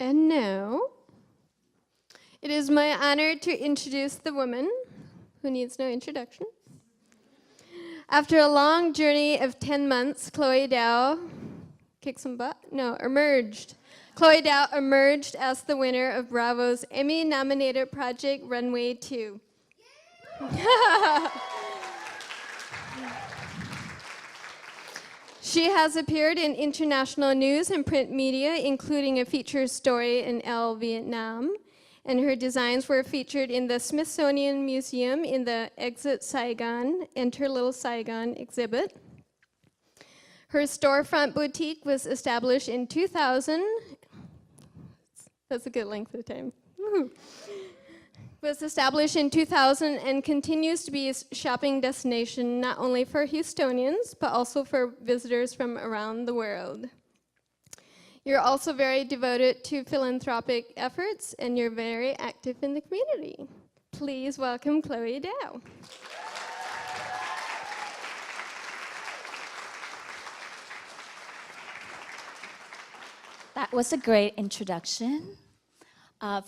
And now, it is my honor to introduce the woman who needs no introduction. After a long journey of 10 months, Chloe Dow emerged. Chloe Dow emerged as the winner of Bravo's Emmy-nominated project Runway 2. She has appeared in international news and print media, including a feature story in Elle, Vietnam, and her designs were featured in the Smithsonian Museum in the Exit Saigon, Enter Little Saigon exhibit. Her storefront boutique was established in 2000. That's a good length of time. Woo-hoo. Was established in 2000 and continues to be a shopping destination not only for Houstonians, but also for visitors from around the world. You're also very devoted to philanthropic efforts, and you're very active in the community. Please welcome Chloe Dow. That was a great introduction.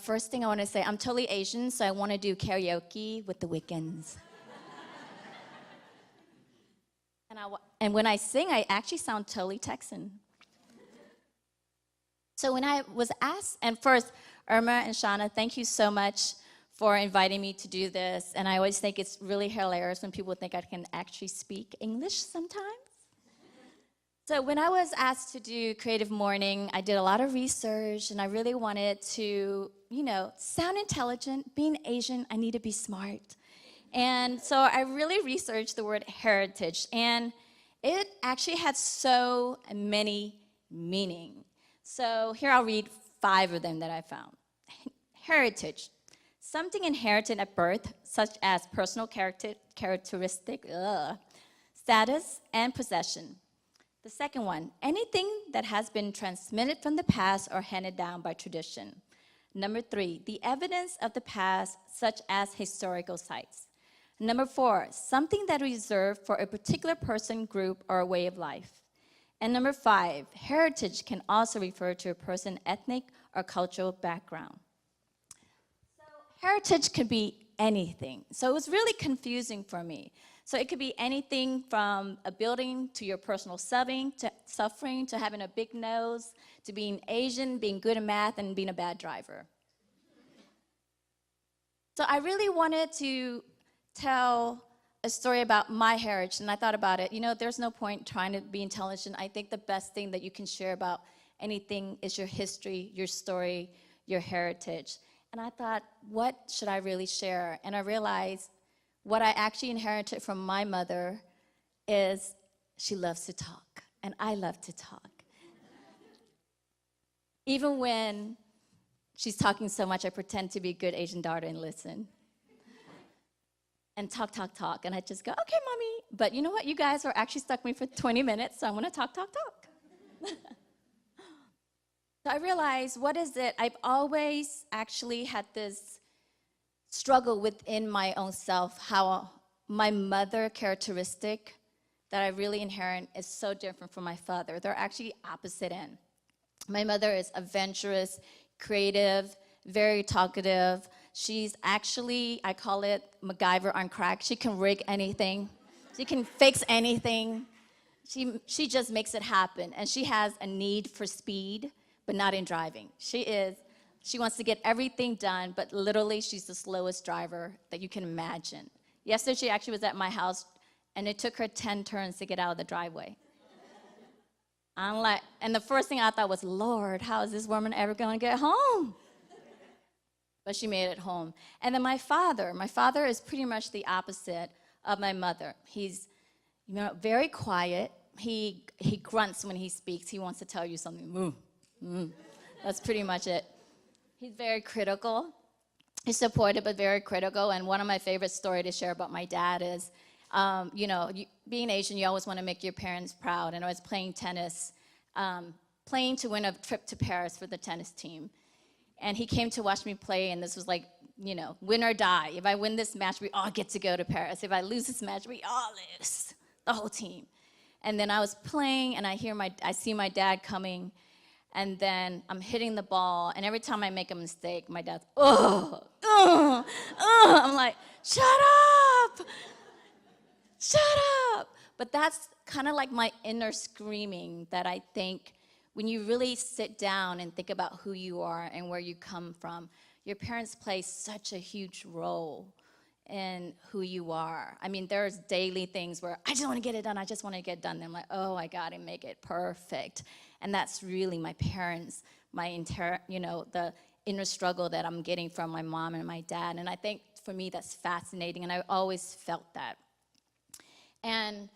First thing I want to say, I'm totally Asian, so I want to do karaoke with the Wiccans. And when I sing, I actually sound totally Texan. So when I was asked, and first, Irma and Shauna, thank you so much for inviting me to do this. And I always think it's really hilarious when people think I can actually speak English sometimes. So when I was asked to do Creative Morning, I did a lot of research, and I really wanted to, sound intelligent. Being Asian, I need to be smart. And so I really researched the word heritage, and it actually had so many meanings. So here I'll read 5 of them that I found. Heritage, something inherited at birth, such as personal characteristic, status, and possession. The second one, anything that has been transmitted from the past or handed down by tradition. Number 3, the evidence of the past, such as historical sites. Number 4, something that is reserved for a particular person, group, or a way of life. And number 5, heritage can also refer to a person's ethnic or cultural background. So heritage could be anything. So it was really confusing for me. So it could be anything from a building to your personal suffering, to having a big nose, to being Asian, being good at math, and being a bad driver. So I really wanted to tell a story about my heritage, and I thought about it. There's no point trying to be intelligent. I think the best thing that you can share about anything is your history, your story, your heritage. And I thought, what should I really share? And I realized what I actually inherited from my mother is she loves to talk, and I love to talk. Even when she's talking so much, I pretend to be a good Asian daughter and listen. And talk, and I just go, okay, mommy. But you know what? You guys are actually stuck with me for 20 minutes, so I'm gonna talk. So I realized, what is it? I've always actually had this struggle within my own self, how my mother characteristic that I really inherit is so different from my father. They're actually opposite end. My mother is adventurous, creative, very talkative. She's actually, I call it MacGyver on crack. She can rig anything. She can fix anything. She just makes it happen. And she has a need for speed, but not in driving. She wants to get everything done, but literally she's the slowest driver that you can imagine. Yesterday she actually was at my house, and it took her 10 turns to get out of the driveway. And the first thing I thought was, Lord, how is this woman ever gonna get home? But she made it home. And then my father is pretty much the opposite of my mother. He's very quiet. He grunts when he speaks. He wants to tell you something. That's pretty much it. He's very critical. He's supportive, but very critical. And one of my favorite stories to share about my dad is, being Asian, you always want to make your parents proud. And I was playing tennis, playing to win a trip to Paris for the tennis team. And he came to watch me play, and this was like, win or die. If I win this match, we all get to go to Paris. If I lose this match, we all lose, the whole team. And then I was playing, and I see my dad coming, and then I'm hitting the ball, and every time I make a mistake, my dad's, I'm like, shut up! Shut up! But that's kind of like my inner screaming that I think when you really sit down and think about who you are and where you come from, your parents play such a huge role in who you are. I mean, there's daily things where I just want to get it done, I just want to get it done. And I'm like, oh, I got to make it perfect. And that's really my parents, the inner struggle that I'm getting from my mom and my dad. And I think for me that's fascinating, and I always felt that. And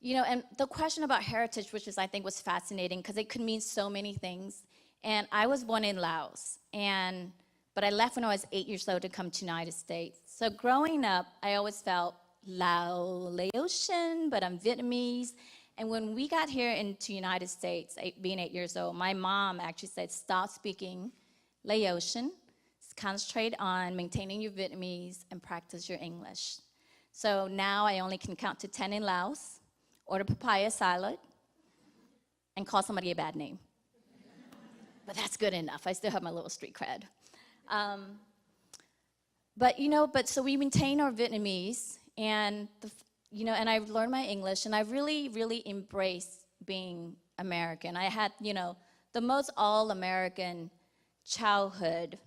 and the question about heritage, which I think was fascinating, because it could mean so many things. And I was born in Laos, but I left when I was 8 years old to come to the United States. So growing up, I always felt Laotian, but I'm Vietnamese. And when we got here into the United States, being 8 years old, my mom actually said, stop speaking Laotian, concentrate on maintaining your Vietnamese, and practice your English. So now I only can count to 10 in Laos, order papaya salad, and call somebody a bad name. But that's good enough. I still have my little street cred. But so we maintain our Vietnamese, and and I've learned my English, and I really, really embrace being American. I had, the most all-American childhood.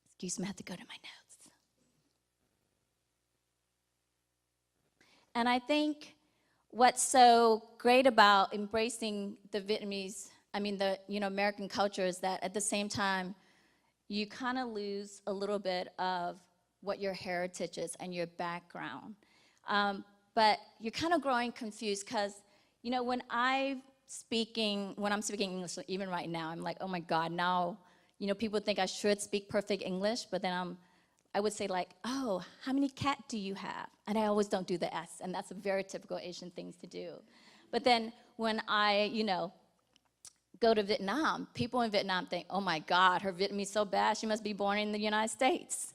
Excuse me, I have to go to my notes. And I think what's so great about embracing the Vietnamese, American culture, is that at the same time, you kind of lose a little bit of what your heritage is and your background. But you're kind of growing confused because, when I'm speaking English, even right now, I'm like, oh my God, now, people think I should speak perfect English, but then I would say like, oh, how many cat do you have? And I always don't do the S, and that's a very typical Asian thing to do. But then when I, go to Vietnam, people in Vietnam think, oh my God, her Vietnamese is so bad, she must be born in the United States.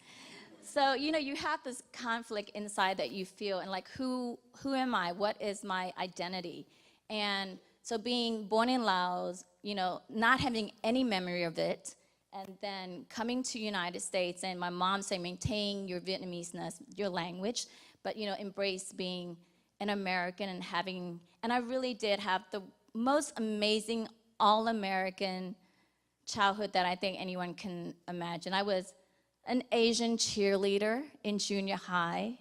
So, you have this conflict inside that you feel, and like, who am I? What is my identity? And so being born in Laos, not having any memory of it, and then coming to the United States, and my mom saying, maintain your Vietnamese-ness, your language, but, embrace being an American and I really did have the most amazing all-American childhood that I think anyone can imagine. I was an Asian cheerleader in junior high,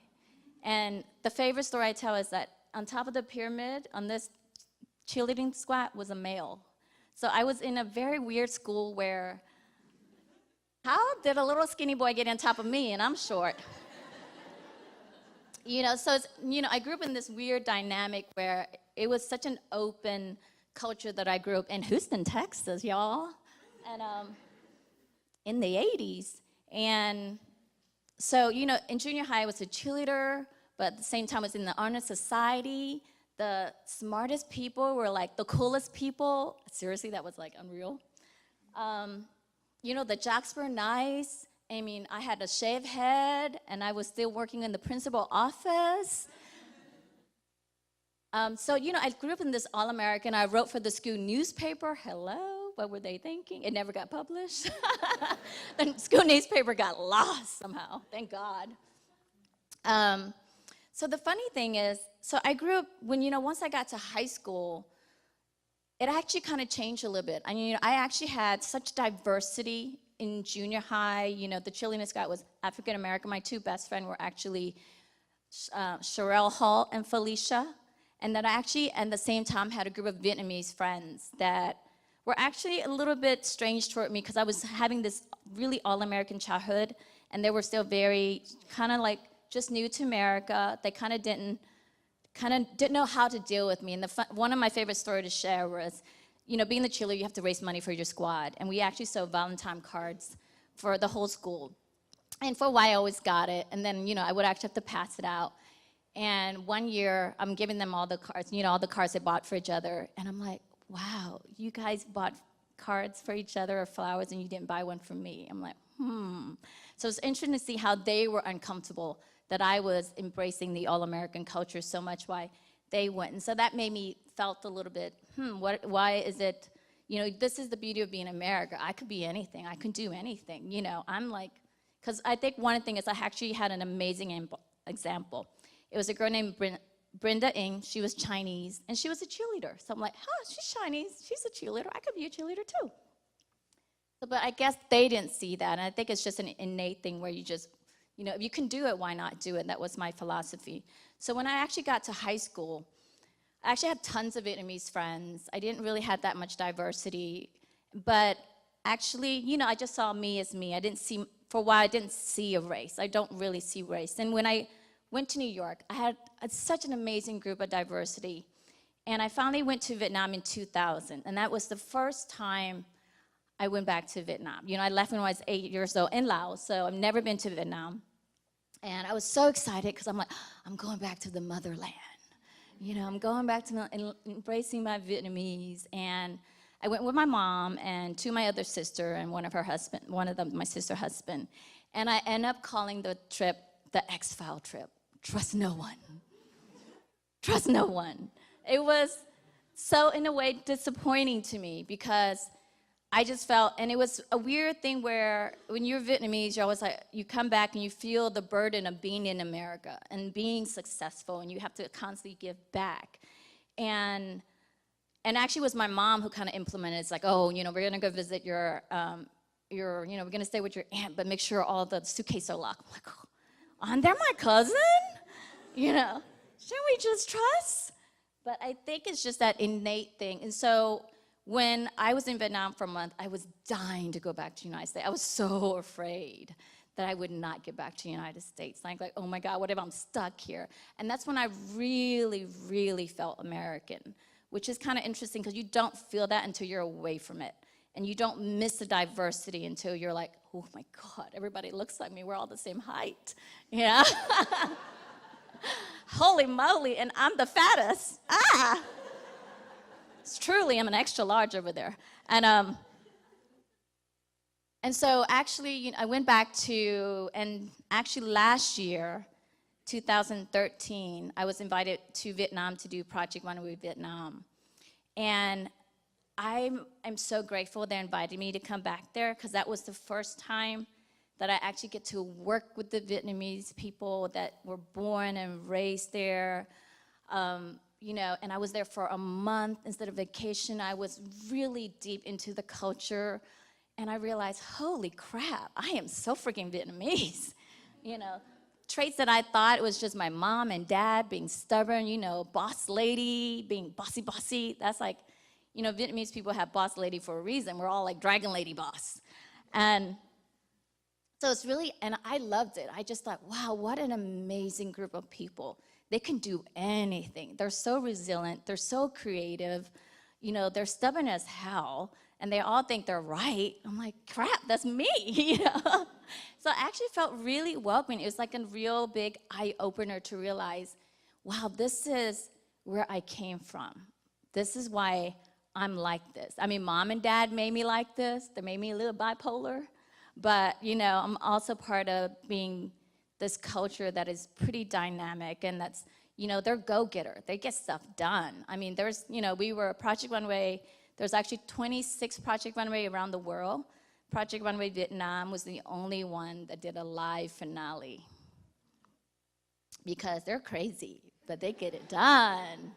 and the favorite story I tell is that on top of the pyramid on this cheerleading squad was a male. So I was in a very weird school where, how did a little skinny boy get on top of me and I'm short? So it's, I grew up in this weird dynamic where it was such an open culture that I grew up in Houston, Texas, y'all, and in the 80s. And so, in junior high, I was a cheerleader, but at the same time, I was in the honor society. The smartest people were like the coolest people. Seriously, that was like unreal. The jocks were nice. I had a shaved head, and I was still working in the principal office. I grew up in this all-American. I wrote for the school newspaper. Hello, what were they thinking? It never got published. The school newspaper got lost somehow, thank God. So the funny thing is, I grew up when, once I got to high school, it actually kind of changed a little bit. I actually had such diversity in junior high. The cheerleading squad was African American. My two best friends were actually Sherelle Hall and Felicia. And that I actually, at the same time, had a group of Vietnamese friends that were actually a little bit strange toward me because I was having this really all-American childhood, and they were still very kind of like just new to America. They kind of didn't kind of didn't know how to deal with me. And one of my favorite stories to share was, being the cheerleader, you have to raise money for your squad. And we actually sold Valentine cards for the whole school. And for a while, I always got it. And then, I would actually have to pass it out. And one year, I'm giving them all the cards, all the cards they bought for each other. And I'm like, wow, you guys bought cards for each other or flowers and you didn't buy one for me. I'm like, So it's interesting to see how they were uncomfortable that I was embracing the all-American culture so much, why they wouldn't. So that made me felt a little bit, why is it, this is the beauty of being America. I could be anything. I can do anything. I'm like, because I think one thing is I actually had an amazing example. It was a girl named Brenda Ng. She was Chinese, and she was a cheerleader. So I'm like, she's Chinese. She's a cheerleader. I could be a cheerleader too. But I guess they didn't see that, and I think it's just an innate thing where you just, if you can do it, why not do it? That was my philosophy. So when I actually got to high school, I actually had tons of Vietnamese friends. I didn't really have that much diversity, but actually, I just saw me as me. For a while, I didn't see a race. I don't really see race. And when I went to New York, I had such an amazing group of diversity. And I finally went to Vietnam in 2000, and that was the first time I went back to Vietnam. I left when I was 8 years old in Laos, so I've never been to Vietnam. And I was so excited because I'm like, I'm going back to the motherland. I'm going back to embracing my Vietnamese. And I went with my mom and two of my other sister and one of them, my sister's husband. And I ended up calling the trip the X-File trip. Trust no one. Trust no one. It was so, in a way, disappointing to me because I just felt, and it was a weird thing where when you're Vietnamese, you're always like, you come back and you feel the burden of being in America and being successful, and you have to constantly give back. And actually it was my mom who kind of implemented it. It's like, we're going to go visit we're going to stay with your aunt, but make sure all the suitcases are locked. I'm like, aren't they my cousin? Shouldn't we just trust? But I think it's just that innate thing. And so when I was in Vietnam for a month, I was dying to go back to the United States. I was so afraid that I would not get back to the United States. Like, oh my God, what if I'm stuck here? And that's when I really, really felt American, which is kind of interesting because you don't feel that until you're away from it. And you don't miss the diversity until you're like, oh my God, everybody looks like me. We're all the same height. Holy moly, and I'm the fattest. It's truly, I'm an extra large over there. And so actually, I went back and actually last year, 2013, I was invited to Vietnam to do Project Runway Vietnam. And I'm so grateful they invited me to come back there because that was the first time that I actually get to work with the Vietnamese people that were born and raised there. And I was there for a month instead of vacation. I was really deep into the culture, and I realized, holy crap, I am so freaking Vietnamese. Traits that I thought it was just my mom and dad being stubborn, boss lady, being bossy. That's like, Vietnamese people have boss lady for a reason. We're all like dragon lady boss. And so it's really, and I loved it. I just thought, wow, what an amazing group of people. They can do anything. They're so resilient. They're so creative. They're stubborn as hell, and they all think they're right. I'm like, crap, that's me, So I actually felt really welcoming. It was like a real big eye-opener to realize, wow, this is where I came from. This is why I'm like this. I mean, mom and dad made me like this. They made me a little bipolar. But, I'm also part of being this culture that is pretty dynamic, and that's, they're go-getter. They get stuff done. I mean, we were Project Runway. There's actually 26 Project Runway around the world. Project Runway Vietnam was the only one that did a live finale because they're crazy, but they get it done.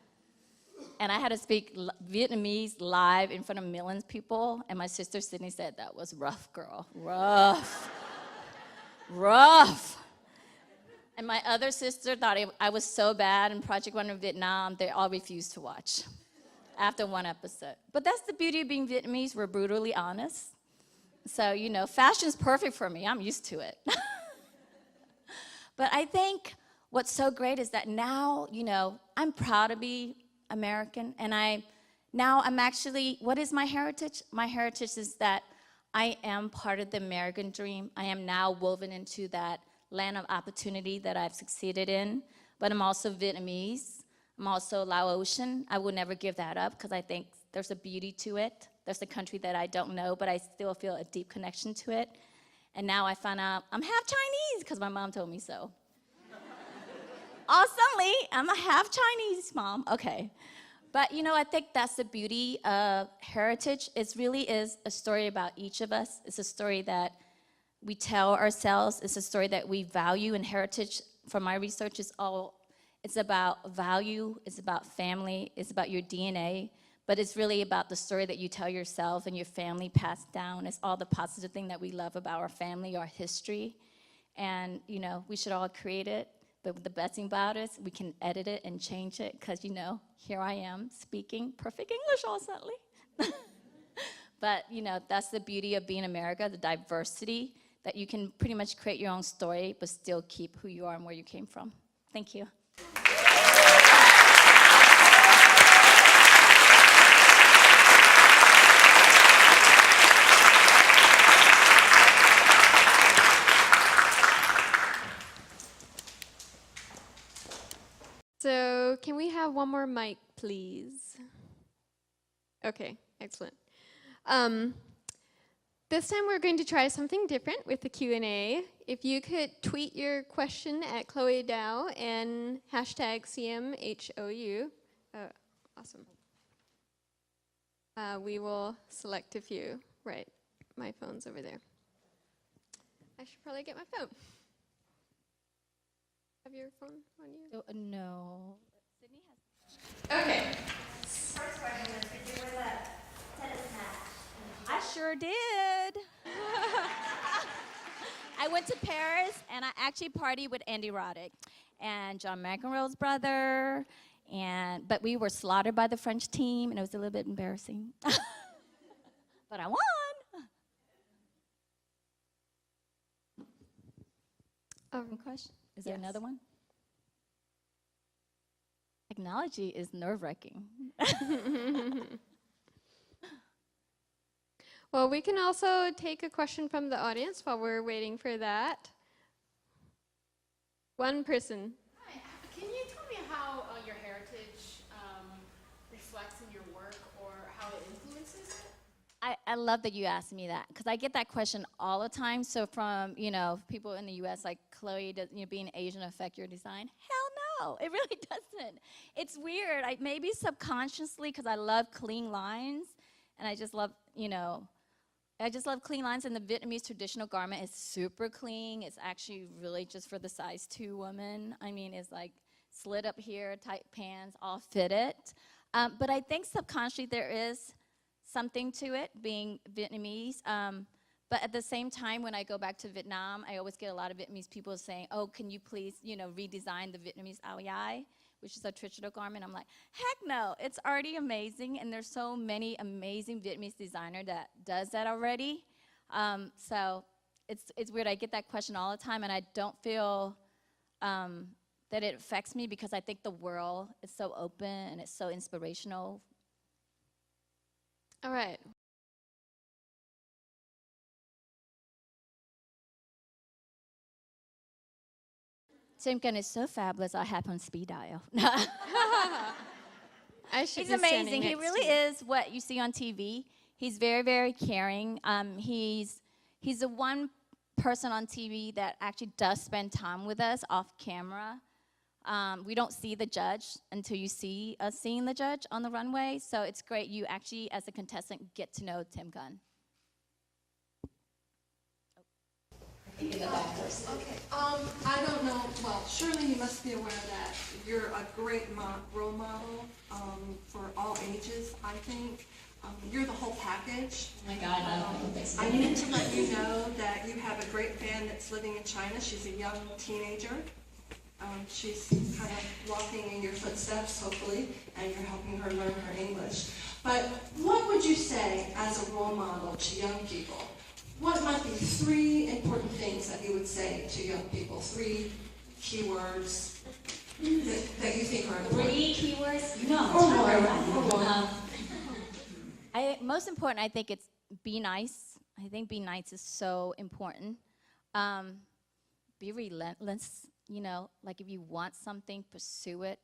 And I had to speak Vietnamese live in front of millions of people, and my sister Sydney said, that was rough, girl, rough, rough. And my other sister thought I was so bad in Project Runway Vietnam, they all refused to watch after one episode. But that's the beauty of being Vietnamese. We're brutally honest. So, fashion's perfect for me. I'm used to it. But I think what's so great is that now, I'm proud to be American, and I'm actually, what is my heritage? My heritage is that I am part of the American dream. I am now woven into that land of opportunity that I've succeeded in, but I'm also Vietnamese. I'm also Laotian. I will never give that up because I think there's a beauty to it. There's a country that I don't know, but I still feel a deep connection to it. And now I found out I'm half Chinese because my mom told me so. Awesomely, I'm a half Chinese mom. Okay. But I think that's the beauty of heritage. It really is a story about each of us. It's a story that we tell ourselves. It's a story that we value. And heritage, from my research, it's about value. It's about family. It's about your DNA. But it's really about the story that you tell yourself and your family passed down. It's all the positive thing that we love about our family, our history. And, we should all create it. But the best thing about it is we can edit it and change it because, here I am speaking perfect English all suddenly. But, that's the beauty of being America, the diversity, that you can pretty much create your own story but still keep who you are and where you came from. Thank you. So can we have one more mic, please? Okay, excellent. This time we're going to try something different with the Q&A. If you could tweet your question at Chloe Dow and hashtag CMHOU. Awesome. We will select a few. Right, my phone's over there. I should probably get my phone. Have your phone on you? No. Sydney has. Okay. First question was, did you win that tennis match? I sure did. I went to Paris, and I actually partied with Andy Roddick and John McEnroe's brother, but we were slaughtered by the French team, and it was a little bit embarrassing. But I won. One question? Is there another one? Technology is nerve-wracking. Well, we can also take a question from the audience while we're waiting for that. One person. Hi. Can you tell me how your heritage reflects in your work or how it influences it? I love that you asked me that because I get that question all the time. So from, people in the U.S. like, Chloe, does being Asian affect your design? Hell no, it really doesn't. It's weird. Maybe subconsciously because I love clean lines, and I just love, clean lines. And the Vietnamese traditional garment is super clean. It's actually really just for the size 2 woman. It's like slit up here, tight pants, all fitted. But I think subconsciously there is something to it, being Vietnamese. But at the same time, when I go back to Vietnam, I always get a lot of Vietnamese people saying, oh, can you please, redesign the Vietnamese áo dài, which is a traditional garment. I'm like, heck no, it's already amazing, and there's so many amazing Vietnamese designers that does that already. So it's weird. I get that question all the time, and I don't feel that it affects me because I think the world is so open and it's so inspirational. All right. Tim Gunn is so fabulous, I have him speed dial. He's amazing. He really is what you see on TV. He's very, very caring. He's the one person on TV that actually does spend time with us off camera. We don't see the judge until you see us seeing the judge on the runway. So it's great. You actually, as a contestant, get to know Tim Gunn. Okay. I don't know. Well, surely you must be aware that you're a great role model for all ages, I think. You're the whole package. Oh my God, I need to let you know that you have a great fan that's living in China. She's a young teenager. She's kind of walking in your footsteps, hopefully, and you're helping her learn her English. But what would you say as a role model to young people? What might be 3 important things that you would say to young people? 3 keywords that you think are important? 3 keywords? No. Most important, I think it's be nice. I think be nice is so important. Be relentless, like if you want something, pursue it.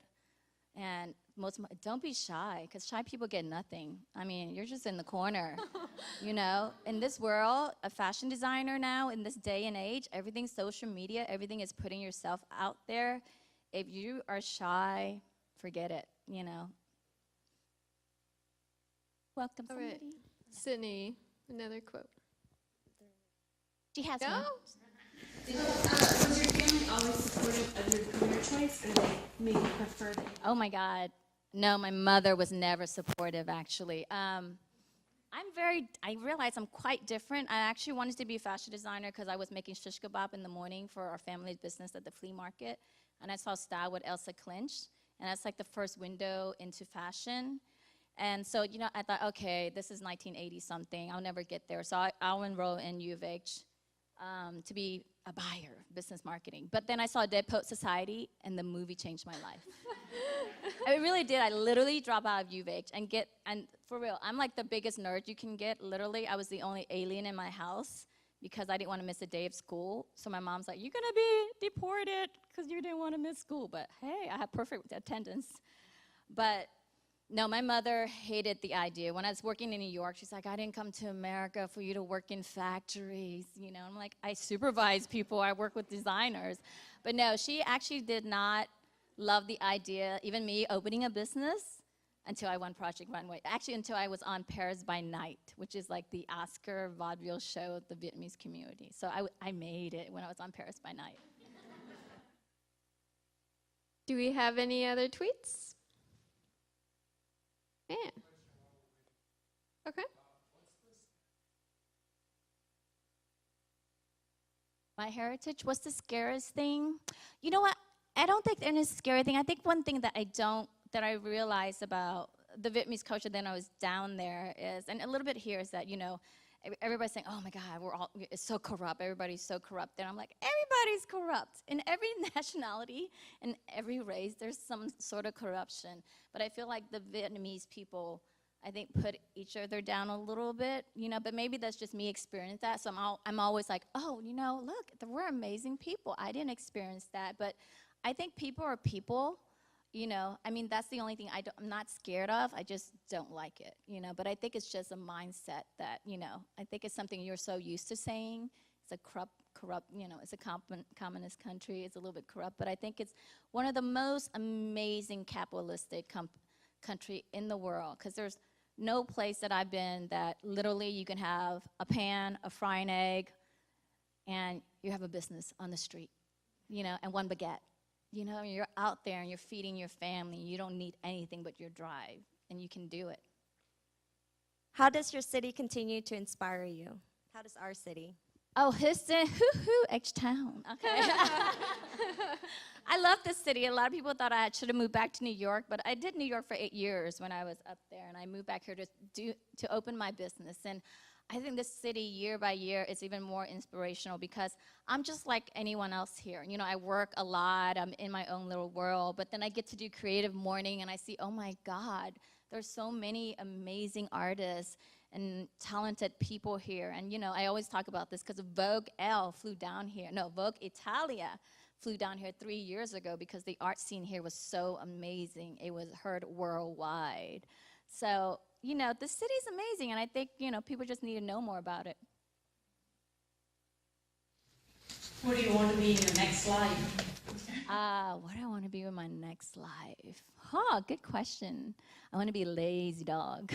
And don't be shy, because shy people get nothing. I mean, you're just in the corner, In this world, a fashion designer now, in this day and age, everything's social media, everything is putting yourself out there. If you are shy, forget it, Welcome, All somebody. right. Sydney, another quote. She has No? one. Was your family always supportive of your career choice, or they maybe prefer that? Oh my God. No, my mother was never supportive, actually. I realized I'm quite different. I actually wanted to be a fashion designer because I was making shish kebab in the morning for our family's business at the flea market. And I saw Style with Elsa Clinch. And that's like the first window into fashion. And so, I thought, okay, this is 1980 something. I'll never get there. So I'll enroll in U of H to be a buyer, business marketing. But then I saw Dead Poet Society, and the movie changed my life. It really did. I literally dropped out of U of H and for real, I'm like the biggest nerd you can get. Literally, I was the only alien in my house because I didn't want to miss a day of school. So my mom's like, you're going to be deported because you didn't want to miss school. But hey, I had perfect attendance. But no, my mother hated the idea. When I was working in New York, she's like, I didn't come to America for you to work in factories. I'm like, I supervise people. I work with designers. But no, she actually did not love the idea, even me opening a business, until I won Project Runway. Actually, until I was on Paris by Night, which is like the Oscar vaudeville show of the Vietnamese community. So I made it when I was on Paris by Night. Do we have any other tweets? Yeah. Okay. My heritage, what's the scariest thing? You know what? I don't think there's any scary thing. I think one thing that I realized about the Vietnamese culture then I was down there is, and a little bit here, is that, everybody's saying, oh my God, it's so corrupt. Everybody's so corrupt. And I'm like, everybody's corrupt. In every nationality and every race, there's some sort of corruption. But I feel like the Vietnamese people, I think, put each other down a little bit, but maybe that's just me experiencing that. So I'm always like, oh, look, we're amazing people. I didn't experience that. But I think people are people, that's the only thing I'm not scared of. I just don't like it, But I think it's just a mindset that, I think it's something you're so used to saying. It's a corrupt, it's a communist country. It's a little bit corrupt. But I think it's one of the most amazing capitalistic country in the world, because there's no place that I've been that literally you can have a pan, a frying egg, and you have a business on the street, and one baguette. You're out there and you're feeding your family. You don't need anything but your drive, and you can do it. How does your city continue to inspire you? How does our city? Oh, Houston, hoo-hoo, H-Town. Okay. I love this city. A lot of people thought I should have moved back to New York, but I did New York for 8 years when I was up there, and I moved back here to open my business. And I think this city, year by year, is even more inspirational because I'm just like anyone else here. I work a lot. I'm in my own little world. But then I get to do Creative Morning, and I see, oh, my God, there's so many amazing artists and talented people here. And, I always talk about this because Vogue flew down here. No, Vogue Italia flew down here 3 years ago because the art scene here was so amazing. It was heard worldwide. So, the city's amazing, and I think, people just need to know more about it. What do you want to be in your next life? What do I want to be in my next life? Good question. I want to be a lazy dog.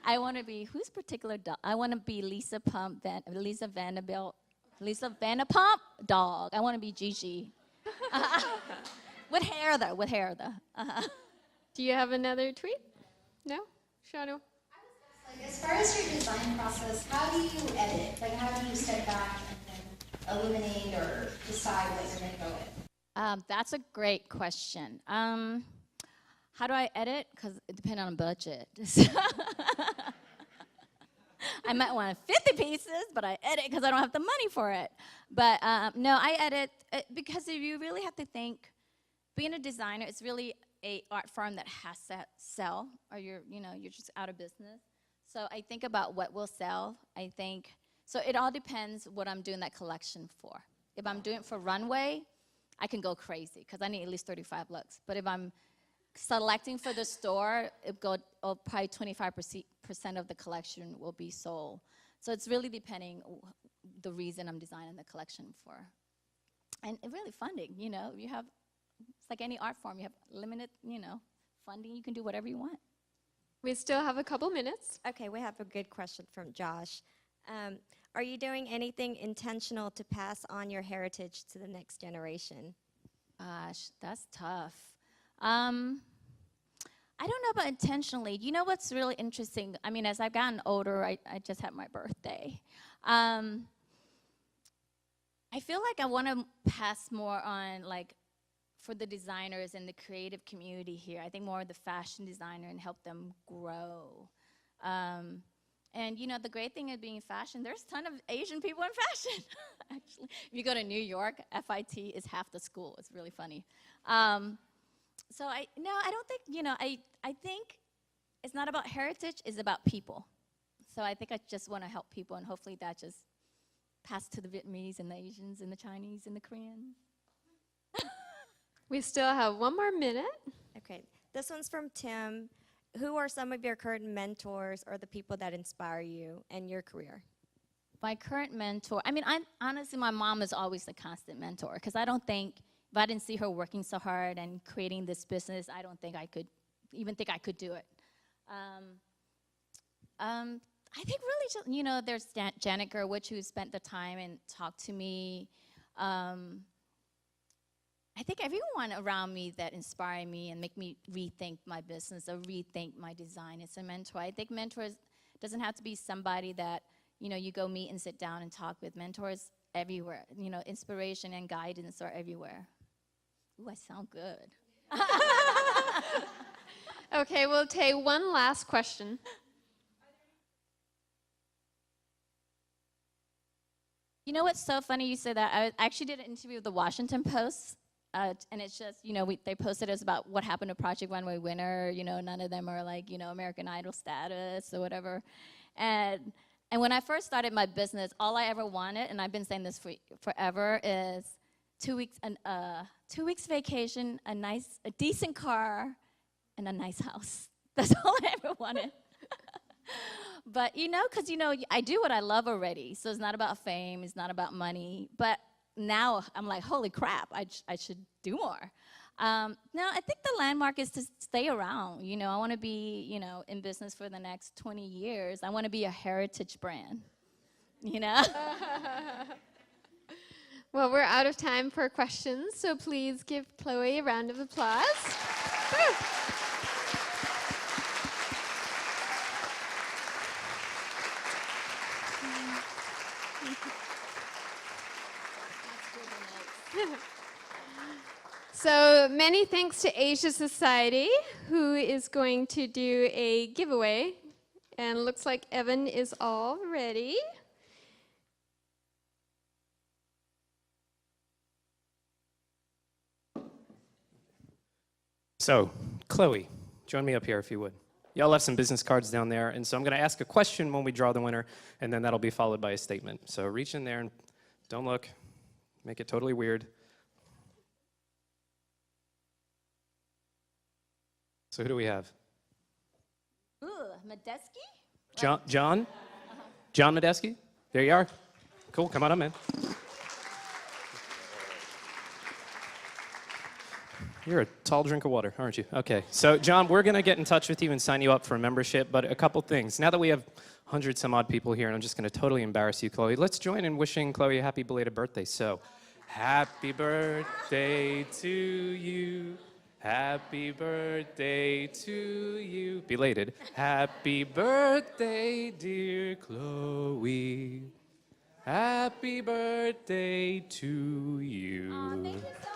I want to be, whose particular dog? I want to be Lisa Vanderpump dog. I want to be Gigi. With hair, though. Do you have another tweet? No? Shadow? As far as your design process, how do you edit? Like, how do you step back and then illuminate or decide what you're going to go with? That's a great question. How do I edit? Because it depends on budget. I might want 50 pieces, but I edit because I don't have the money for it. But no, I edit because if you really have to think, being a designer, it's really a art form that has to sell, or you're just out of business. So I think about what will sell. So it all depends what I'm doing that collection for. If I'm doing it for runway, I can go crazy because I need at least 35 looks. But if I'm selecting for the store, probably 25% of the collection will be sold. So it's really depending the reason I'm designing the collection for. And really funding, it's like any art form, you have limited, funding, you can do whatever you want. We still have a couple minutes. Okay, we have a good question from Josh. Are you doing anything intentional to pass on your heritage to the next generation? Gosh, that's tough. I don't know about intentionally. You know what's really interesting? I mean, as I've gotten older, I just had my birthday. I feel like I want to pass more on, like, for the designers and the creative community here. I think more of the fashion designer and help them grow. And the great thing of being in fashion, there's a ton of Asian people in fashion. Actually, if you go to New York, FIT is half the school. It's really funny. So I don't think, I think it's not about heritage, it's about people. So I think I just want to help people, and hopefully that just passed to the Vietnamese and the Asians and the Chinese and the Koreans. We still have one more minute. Okay, this one's from Tim. Who are some of your current mentors or the people that inspire you and your career? My current mentor, honestly, my mom is always the constant mentor, because I don't think, if I didn't see her working so hard and creating this business, I don't think I could even think I could do it. I think really just, there's Janet Gerwich, who spent the time and talked to me. I think everyone around me that inspire me and make me rethink my business or rethink my design is a mentor. I think mentors doesn't have to be somebody that, you go meet and sit down and talk with. Mentors everywhere. Inspiration and guidance are everywhere. Ooh, I sound good. Okay, we'll take one last question. You know what's so funny you say that? I actually did an interview with the Washington Post. And it's just, they posted us about what happened to Project Runway winner. None of them are like, American Idol status or whatever. And when I first started my business, all I ever wanted, and I've been saying this forever, is 2 weeks vacation, a decent car, and a nice house. That's all I ever wanted. But, because, I do what I love already. So it's not about fame. It's not about money. But now I'm like, holy crap, I should do more. No, I think the landmark is to stay around. I want to be, in business for the next 20 years. I want to be a heritage brand, Well, we're out of time for questions, so please give Chloe a round of applause. Woo. So many thanks to Asia Society, who is going to do a giveaway. And looks like Evan is all ready. So, Chloe, join me up here if you would. Y'all left some business cards down there, and so I'm going to ask a question when we draw the winner, and then that'll be followed by a statement. So reach in there and don't look. Make it totally weird. So who do we have? Ooh, Medeski? John? John Medeski? There you are. Cool, come on up, man. You're a tall drink of water, aren't you? Okay, so John, we're gonna get in touch with you and sign you up for a membership, but a couple things. Now that we have 100 some odd people here, and I'm just gonna totally embarrass you, Chloe, let's join in wishing Chloe a happy belated birthday. So, happy birthday to you. Happy birthday to you. Belated. Happy birthday, dear Chloe. Happy birthday to you. Aw, thank you so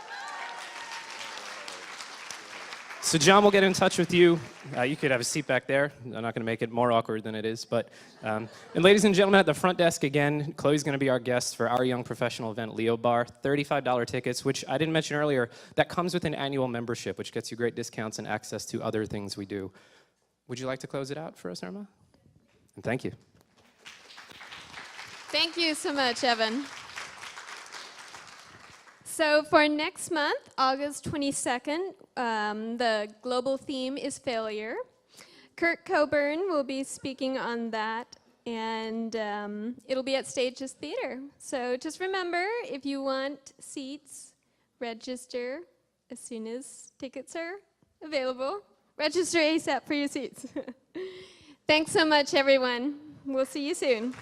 much. So John will get in touch with you. You could have a seat back there. I'm not going to make it more awkward than it is. But and ladies and gentlemen, at the front desk again, Chloe's going to be our guest for our young professional event, Leo Bar. $35 tickets, which I didn't mention earlier. That comes with an annual membership, which gets you great discounts and access to other things we do. Would you like to close it out for us, Irma? And thank you. Thank you so much, Evan. So for next month, August 22nd, the global theme is failure. Kurt Coburn will be speaking on that, and it'll be at Stages Theater. So just remember, if you want seats, register as soon as tickets are available. Register ASAP for your seats. Thanks so much, everyone. We'll see you soon.